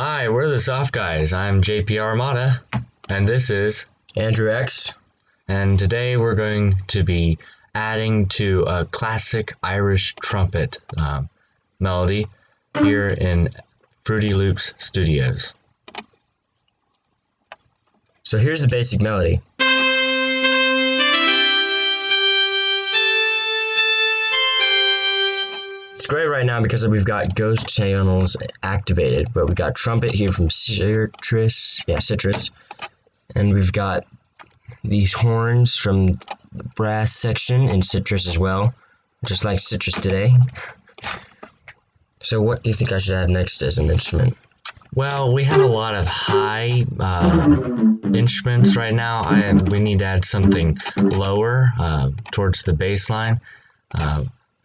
Hi, we're the Soft Guys. I'm JP Armada, and this is Andrew X. And today we're going to be adding to a classic Irish trumpet melody here in Fruity Loops Studios. So here's the basic melody. It's great right now because we've got ghost channels activated, but we've got trumpet here from Citrus, and we've got these horns from the brass section in Citrus as well, just like Citrus today. So what do you think I should add next as an instrument? Well, we have a lot of high instruments right now. We need to add something lower towards the bass line.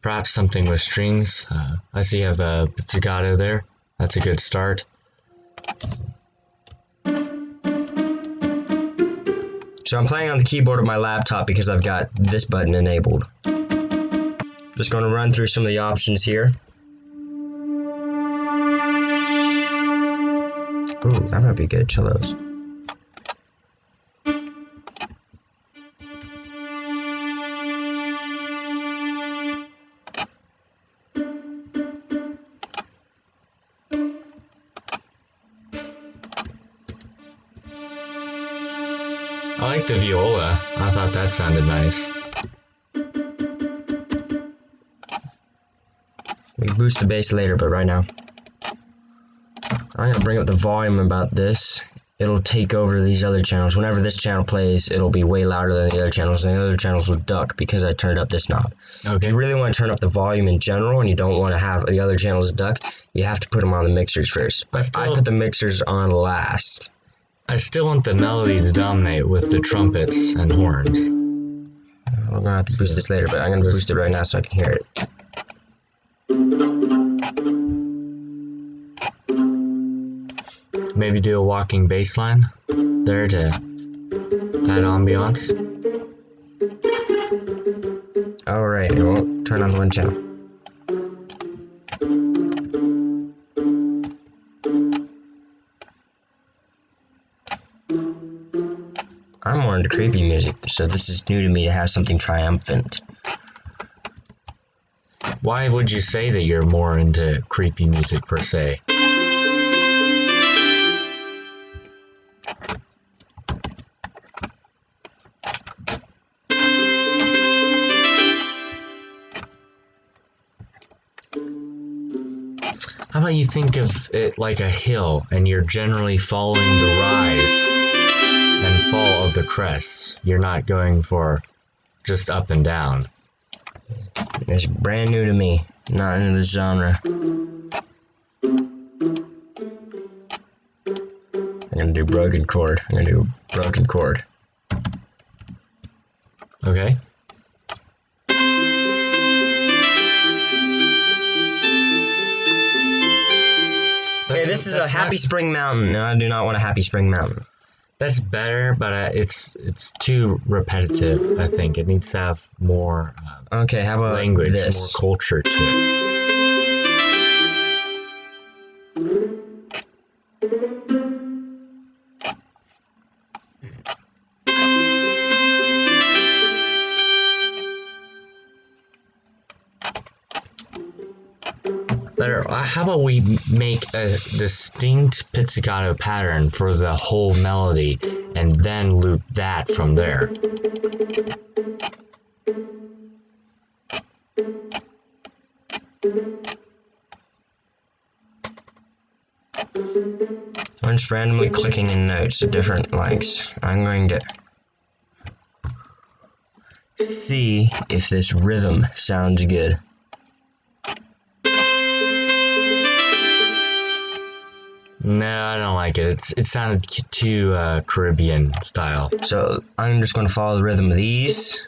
Perhaps something with strings. I see you have a pizzicato there. That's a good start. So I'm playing on the keyboard of my laptop because I've got this button enabled. Just going to run through some of the options here. Ooh, that might be good, cellos. I like the viola. I thought that sounded nice. We can boost the bass later, but right now I'm gonna bring up the volume about this. It'll take over these other channels. Whenever this channel plays, it'll be way louder than the other channels, and the other channels will duck because I turned up this knob. Okay. If you really want to turn up the volume in general and you don't want to have the other channels duck, you have to put them on the mixers first. But I put the mixers on last. I still want the melody to dominate with the trumpets and horns. We're gonna have to boost this later, but I'm gonna boost it right now so I can hear it. Maybe do a walking bass line there to add ambiance. Alright, it won't turn on one channel. I'm more into creepy music, so this is new to me to have something triumphant. Why would you say that you're more into creepy music per se? How about you think of it like a hill and you're generally following the rise and fall of the crests. You're not going for just up and down. It's brand new to me, not into this genre. I'm gonna do broken chord. Okay. Hey, this is a Happy Spring Mountain. No, I do not want a Happy Spring Mountain. That's better, but it's too repetitive. I think it needs to have more okay, how about language, this? more culture to it. Better. How about we make a distinct pizzicato pattern for the whole melody and then loop that from there? I'm just randomly clicking in notes at different lengths. I'm going to see if this rhythm sounds good. No, I don't like it. It sounded too Caribbean style. So I'm just going to follow the rhythm of these.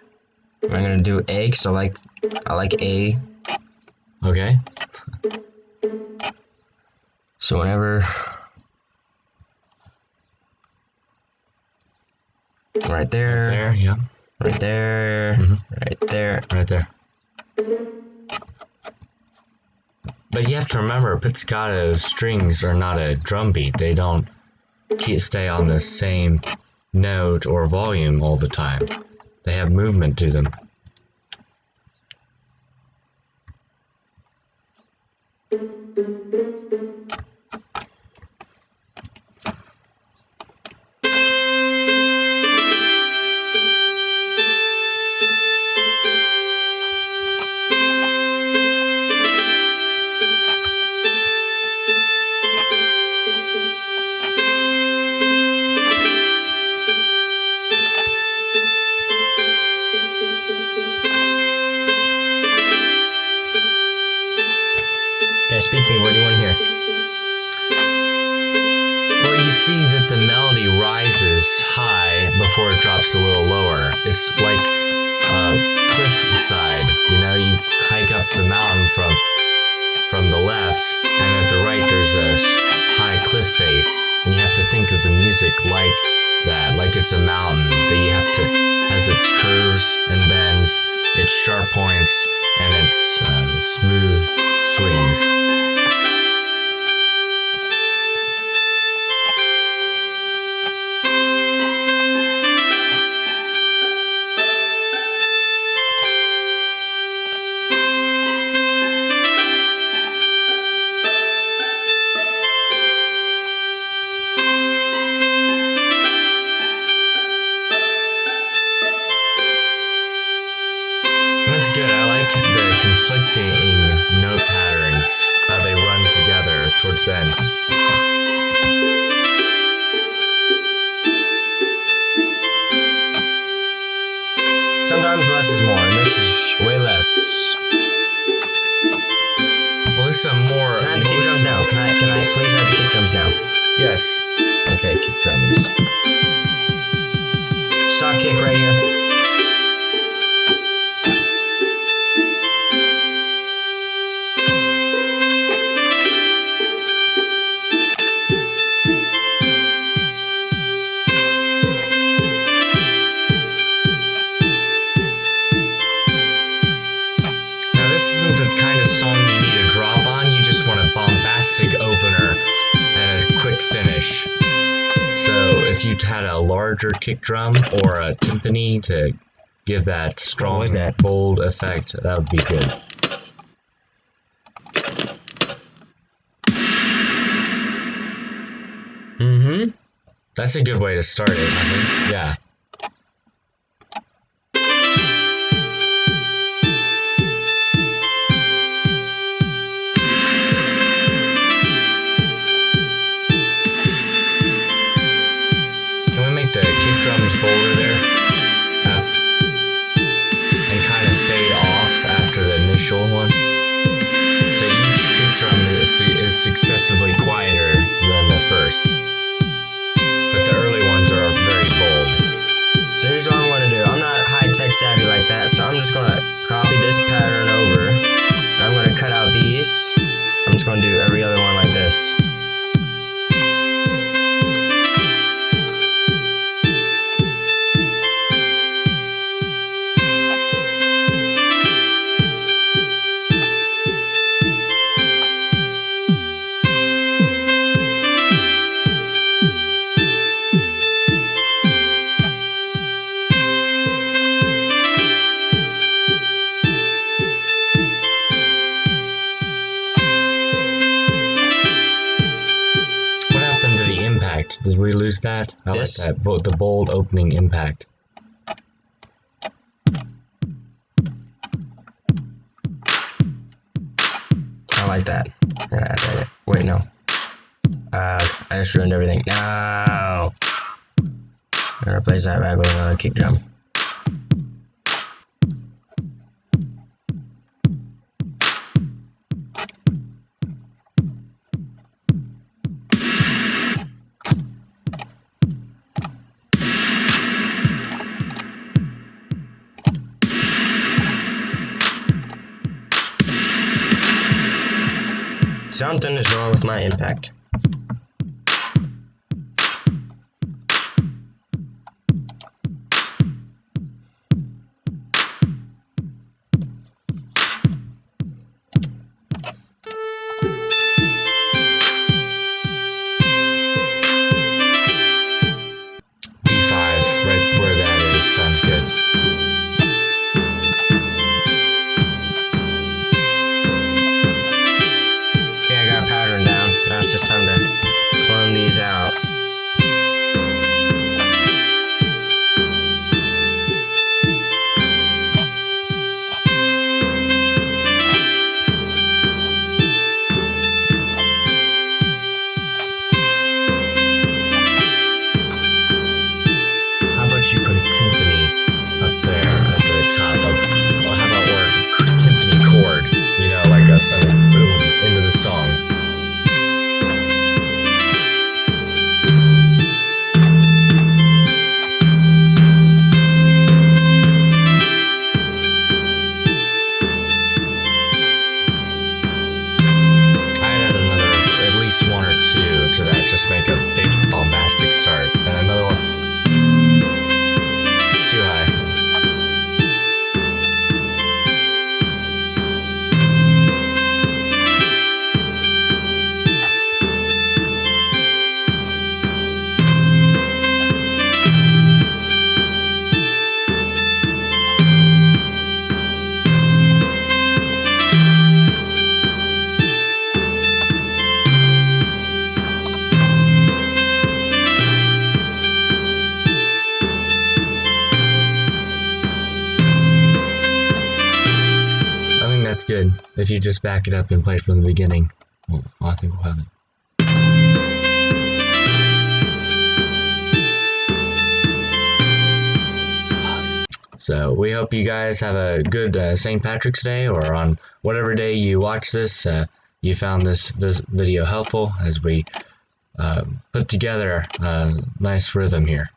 I'm going to do A because I like A. Okay. So whenever right there, yeah. Right there, right there. Right there. But you have to remember, pizzicato strings are not a drum beat. They don't stay on the same note or volume all the time. They have movement to them. Okay, speak to me. What do you want to hear? Well, you see that the melody rises high before it drops a little lower. It's like a cliffside. You know, you hike up the mountain from the left, and at the right there's a high cliff face, and you have to think of the music like that, like it's a mountain that you have to has its curves and bends, its sharp points, and its smooth swings. That's good. I like the conflicting note patterns, how they run together towards the end. Sometimes less is more, and this is way less. Well, this is a more... Can I have the kick drums now? Can I please have the kick drums now? Yes. Okay, kick drums. Stock kick right here. Now, this isn't the kind of song you need a drop on. You just want a bombastic opener and a quick finish. So if you had a larger kick drum or a timpani to give that strong, bold effect, that would be good. That's a good way to start it, I think. Yeah. Can we make the kick drums bolder there? And kind of fade off after the initial one? So each kick drum is successively quieter than the first. But the early ones are very bold. So here's what I'm going to do. I'm not high-tech savvy like that, so I'm just going to copy this pattern over. And I'm going to cut out these. I'm just going to do every other one like this. Did we lose that? I like that. The bold opening impact. I like that. Wait, no. I just ruined everything. No! I'm gonna replace that back with another kick drum. Something is wrong with my impact. good. If you just back it up and play it from the beginning, well, I think we'll have it. So we hope you guys have a good St. Patrick's Day, or on whatever day you watch this, you found this video helpful as we put together a nice rhythm here.